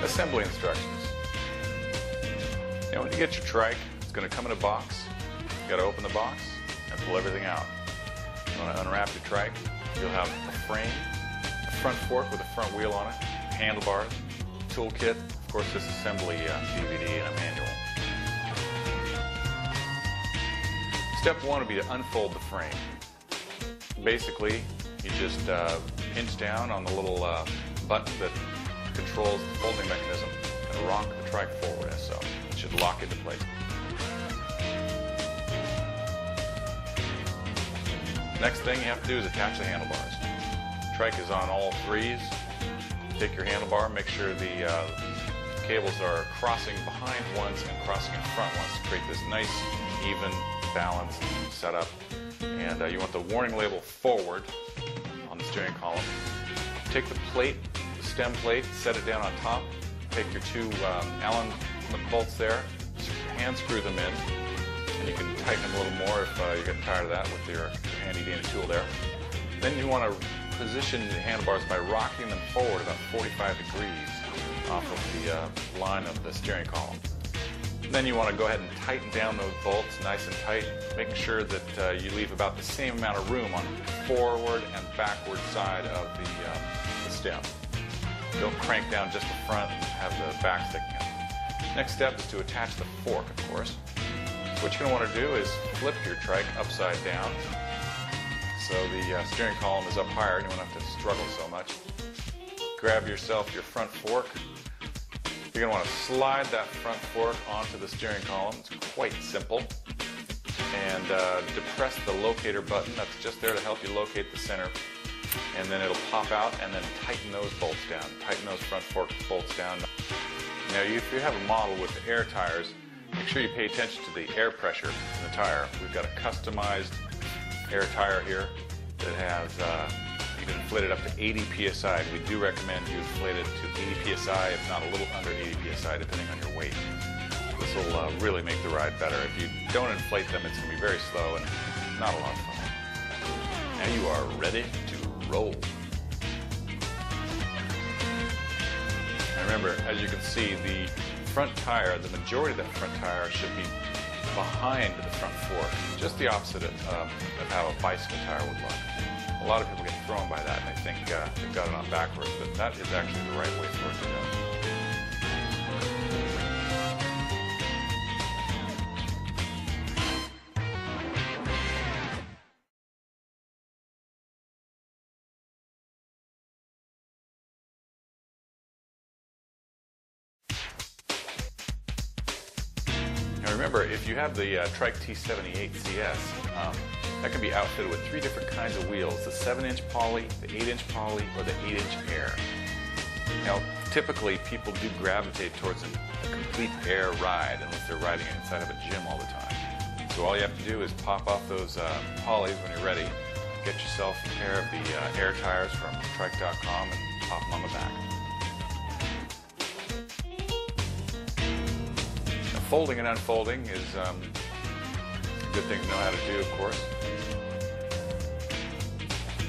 Assembly instructions. When you get your trike, it's going to come in a box. You've got to open the box and pull everything out. You want to unwrap your trike. You'll have a frame, a front fork with a front wheel on it, handlebars, toolkit, of course this assembly DVD and a manual. Step one would be to unfold the frame. Basically, you just pinch down on the little button that controls the folding mechanism and rock the trike forward as so. It should lock into place. Next thing you have to do is attach the handlebars. Trike is on all threes. Take your handlebar, make sure the cables are crossing behind ones and crossing in front ones to create this nice, even, balanced setup. And you want the warning label forward on the steering column. Take the plate, the stem plate, set it down on top. Take your two Allen bolts there, hand screw them in, and you can tighten them a little more if you get tired of that with your handy dandy tool there. Then you want to position the handlebars by rocking them forward about 45 degrees off of the line of the steering column. Then you want to go ahead and tighten down those bolts nice and tight, making sure that you leave about the same amount of room on the forward and backward side of the stem. Don't crank down just the front and have the back sticking out. Next step is to attach the fork, of course. So what you're going to want to do is flip your trike upside down so the steering column is up higher and you won't have to struggle so much. Grab yourself your front fork. You're going to want to slide that front fork onto the steering column. It's quite simple. And depress the locator button. That's just there to help you locate the center. And then it'll pop out and then tighten those bolts down. Tighten those front fork bolts down. Now if you have a model with the air tires, make sure you pay attention to the air pressure in the tire. We've got a customized air tire here that has, you can inflate it up to 80 psi. We do recommend you inflate it to 80 psi, if not a little under 80 psi, depending on your weight. This will really make the ride better. If you don't inflate them, it's going to be very slow and not a lot of fun. Now you are ready to roll. And remember, as you can see, the front tire, the majority of that front tire should be behind the front fork, just the opposite of how a bicycle tire would look. A lot of people get thrown by that and they think they've got it on backwards, but that is actually the right way for it to go. Now remember, if you have the Trikke T78 CS, that can be outfitted with 3 different kinds of wheels, the 7-inch poly, the 8-inch poly, or the 8-inch air. Now, typically people do gravitate towards a complete air ride unless they're riding inside of a gym all the time. So all you have to do is pop off those polys when you're ready, get yourself a pair of the air tires from Trikke.com and pop them on the back. Now, folding and unfolding is a good thing to know how to do, of course.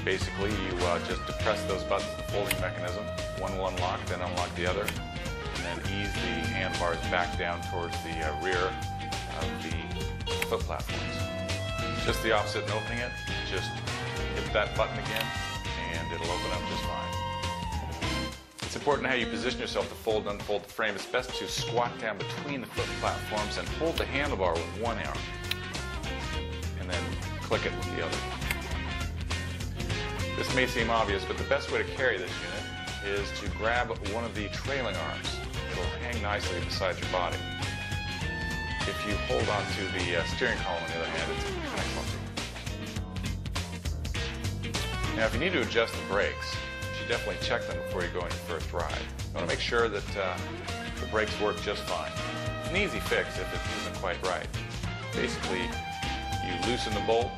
Basically, you just depress those buttons of the folding mechanism. One will unlock, then unlock the other, and then ease the handlebars back down towards the rear of the foot platforms. Just the opposite in opening it. Just hit that button again, and it'll open up just fine. It's important how you position yourself to fold and unfold the frame. It's best to squat down between the foot platforms and hold the handlebar with one arm, and then click it with the other. This may seem obvious, but the best way to carry this unit is to grab one of the trailing arms. It'll hang nicely beside your body. If you hold onto the steering column on the other hand, it's kind of clumsy. Now if you need to adjust the brakes, you should definitely check them before you go on your first ride. You want to make sure that the brakes work just fine. It's an easy fix if it isn't quite right. Basically, you loosen the bolt,